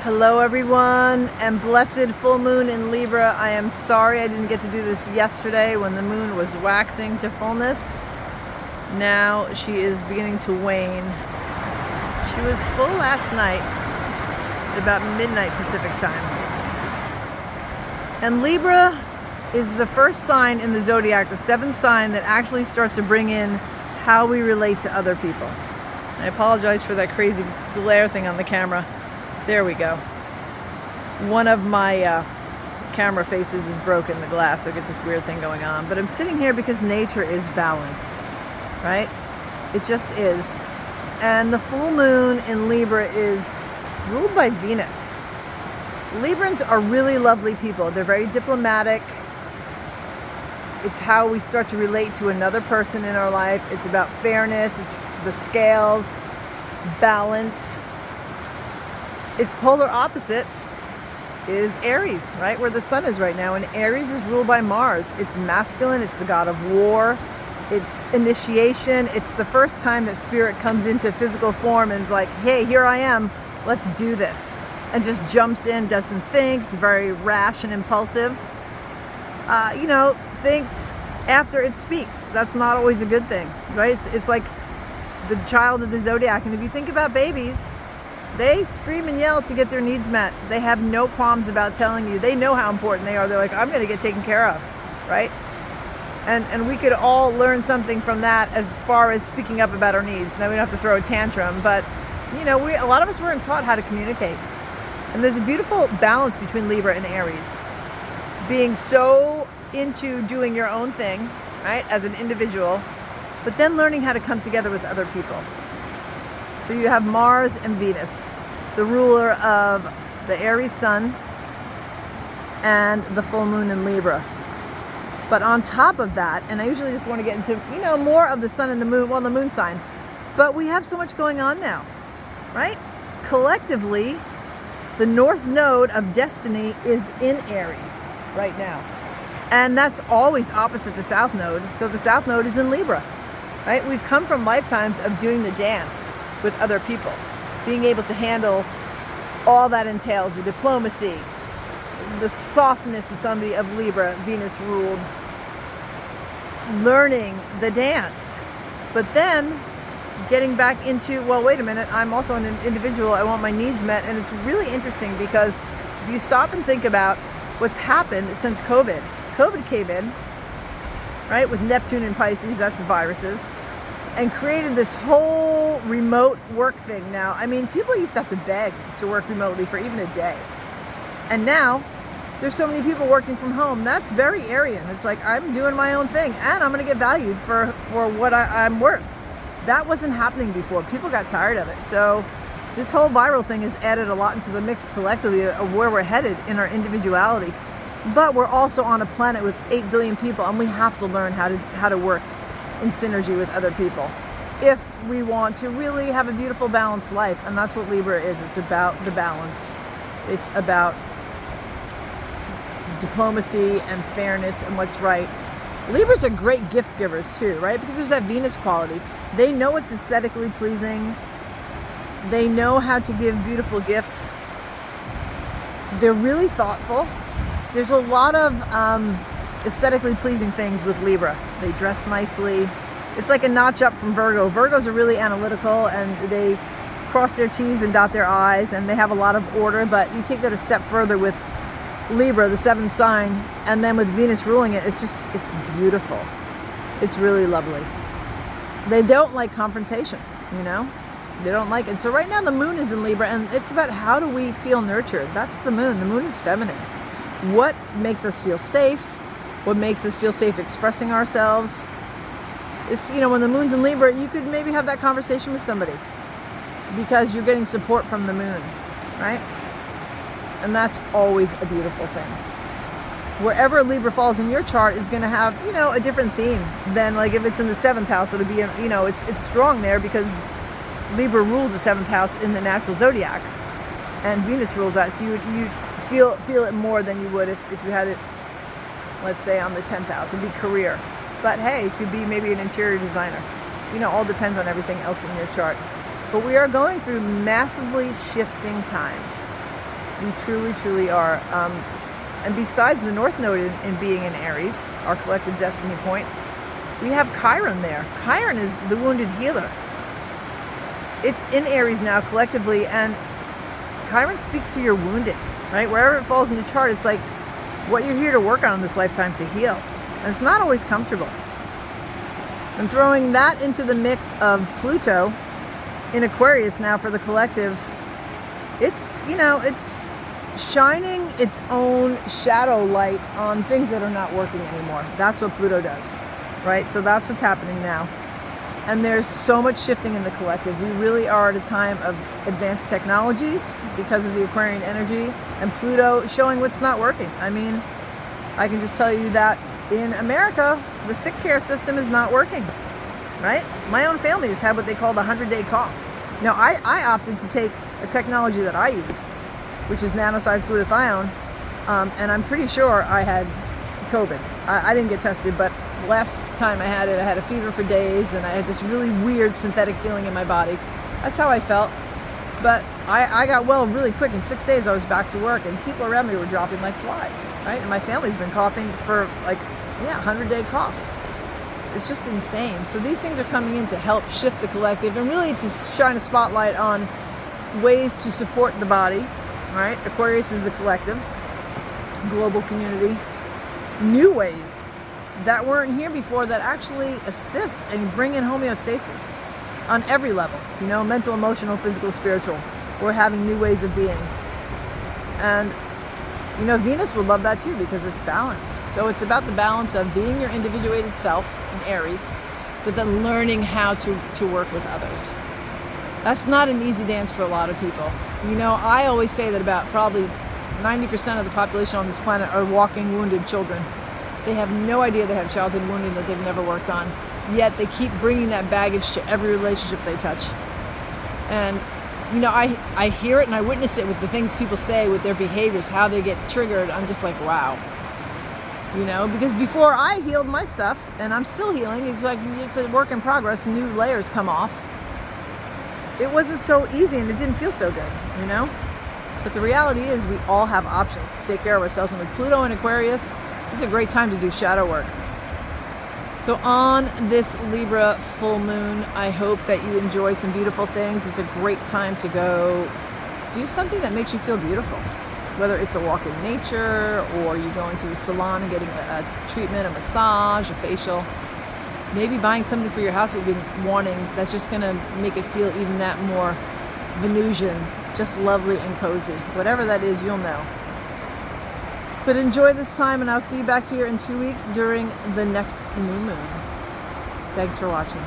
Hello everyone, and blessed full moon in Libra. I am sorry I didn't get to do this yesterday when the moon was waxing to fullness. Now she is beginning to wane. She was full last night at about midnight Pacific time. And Libra is the first sign in the zodiac, the seventh sign that actually starts to bring in how we relate to other people. I apologize for that crazy glare thing on the camera. There we go. One of my camera faces is broken, the glass, so it gets this weird thing going on. But I'm sitting here because nature is balance, right? It just is. And the full moon in Libra is ruled by Venus. Librans are really lovely people. They're very diplomatic. It's how we start to relate to another person in our life. It's about fairness. It's the scales, balance. Its polar opposite is Aries, right? Where the sun is right now. And Aries is ruled by Mars. It's masculine. It's the god of war. It's initiation. It's the first time that spirit comes into physical form and is like, hey, here I am. Let's do this. And just jumps in, doesn't think. It's very rash and impulsive. Thinks after it speaks. That's not always a good thing, right? It's like the child of the zodiac. And if you think about babies, they scream and yell to get their needs met. They have no qualms about telling you. They know how important they are. They're like, I'm going to get taken care of, right? And we could all learn something from that as far as speaking up about our needs. Now, we don't have to throw a tantrum, but, a lot of us weren't taught how to communicate. And there's a beautiful balance between Libra and Aries. Being so into doing your own thing, right, as an individual, but then learning how to come together with other people. So you have Mars and Venus, the ruler of the Aries sun and the full moon in Libra. But on top of that, and I usually just want to get into, more of the sun and the moon, well, the moon sign, but we have so much going on now, right? Collectively, the north node of destiny is in Aries right now. And that's always opposite the south node. So the south node is in Libra, right? We've come from lifetimes of doing the dance with other people, being able to handle all that entails, the diplomacy, the softness of somebody of Libra, Venus ruled, learning the dance, but then getting back into, well, wait a minute, I'm also an individual, I want my needs met. And it's really interesting because if you stop and think about what's happened since COVID came in, right, with Neptune and Pisces, that's viruses, and created this whole remote work thing now. I mean, people used to have to beg to work remotely for even a day. And now, there's so many people working from home. That's very Aryan. It's like, I'm doing my own thing, and I'm going to get valued for what I'm worth. That wasn't happening before. People got tired of it. So this whole viral thing has added a lot into the mix collectively of where we're headed in our individuality. But we're also on a planet with 8 billion people, and we have to learn how to work in synergy with other people if we want to really have a beautiful, balanced life. And that's what Libra is. It's about the balance. It's about diplomacy and fairness and what's right. Libras are great gift givers too, right? Because there's that Venus quality. They know what's aesthetically pleasing. They know how to give beautiful gifts. They're really thoughtful. There's a lot of aesthetically pleasing things with Libra. They dress nicely. It's like a notch up from Virgo. Virgos are really analytical, and they cross their T's and dot their I's, and they have a lot of order. But you take that a step further with Libra, the seventh sign, and then with Venus ruling it, it's beautiful. It's really lovely. They don't like confrontation, They don't like it. So right now the moon is in Libra, and it's about how do we feel nurtured. That's the moon. The moon is feminine. What makes us feel safe? What makes us feel safe expressing ourselves? It's, when the moon's in Libra, you could maybe have that conversation with somebody because you're getting support from the moon, right? And that's always a beautiful thing. Wherever Libra falls in your chart is going to have, a different theme than, like, if it's in the 7th house, it'll be, it's strong there because Libra rules the 7th house in the natural zodiac, and Venus rules that. So you feel it more than you would if you had it, let's say, on the 10th house. It'd be career. But hey, it could be maybe an interior designer. All depends on everything else in your chart. But we are going through massively shifting times. We truly, truly are. And besides the North Node in being in Aries, our collective destiny point, we have Chiron there. Chiron is the wounded healer. It's in Aries now collectively, and Chiron speaks to your wounding, right? Wherever it falls in your chart, it's like what you're here to work on in this lifetime to heal. And it's not always comfortable. And throwing that into the mix of Pluto in Aquarius now for the collective, it's shining its own shadow light on things that are not working anymore. That's what Pluto does, right? So that's what's happening now. And there's so much shifting in the collective. We really are at a time of advanced technologies because of the Aquarian energy, and Pluto showing what's not working. I mean, I can just tell you that in America, the sick care system is not working, right? My own family has had what they call the 100-day cough. Now, I opted to take a technology that I use, which is nano-sized glutathione, and I'm pretty sure I had COVID. I didn't get tested, but last time I had it, I had a fever for days, and I had this really weird synthetic feeling in my body. That's how I felt. But I got well really quick. In 6 days, I was back to work, and people around me were dropping like flies, right? And my family's been coughing for 100-day cough. It's just insane. So these things are coming in to help shift the collective and really to shine a spotlight on ways to support the body, right? Aquarius is the collective, global community. New ways that weren't here before that actually assist and bring in homeostasis on every level, mental, emotional, physical, spiritual. We're having new ways of being. And, Venus would love that too because it's balance. So it's about the balance of being your individuated self in Aries, but then learning how to work with others. That's not an easy dance for a lot of people. I always say that about probably 90% of the population on this planet are walking wounded children. They have no idea they have childhood wounding that they've never worked on. Yet they keep bringing that baggage to every relationship they touch. And, I hear it and I witness it with the things people say, with their behaviors, how they get triggered. I'm just like, wow. Because before I healed my stuff, and I'm still healing, it's a work in progress, new layers come off. It wasn't so easy and it didn't feel so good, But the reality is we all have options to take care of ourselves. And with Pluto in Aquarius, this is a great time to do shadow work. So on this Libra full moon, I hope that you enjoy some beautiful things. It's a great time to go do something that makes you feel beautiful. Whether it's a walk in nature, or you going to a salon and getting a treatment, a massage, a facial. Maybe buying something for your house that you've been wanting that's just going to make it feel even that more Venusian, just lovely and cozy. Whatever that is, you'll know. But enjoy this time, and I'll see you back here in 2 weeks during the next new moon. Thanks for watching.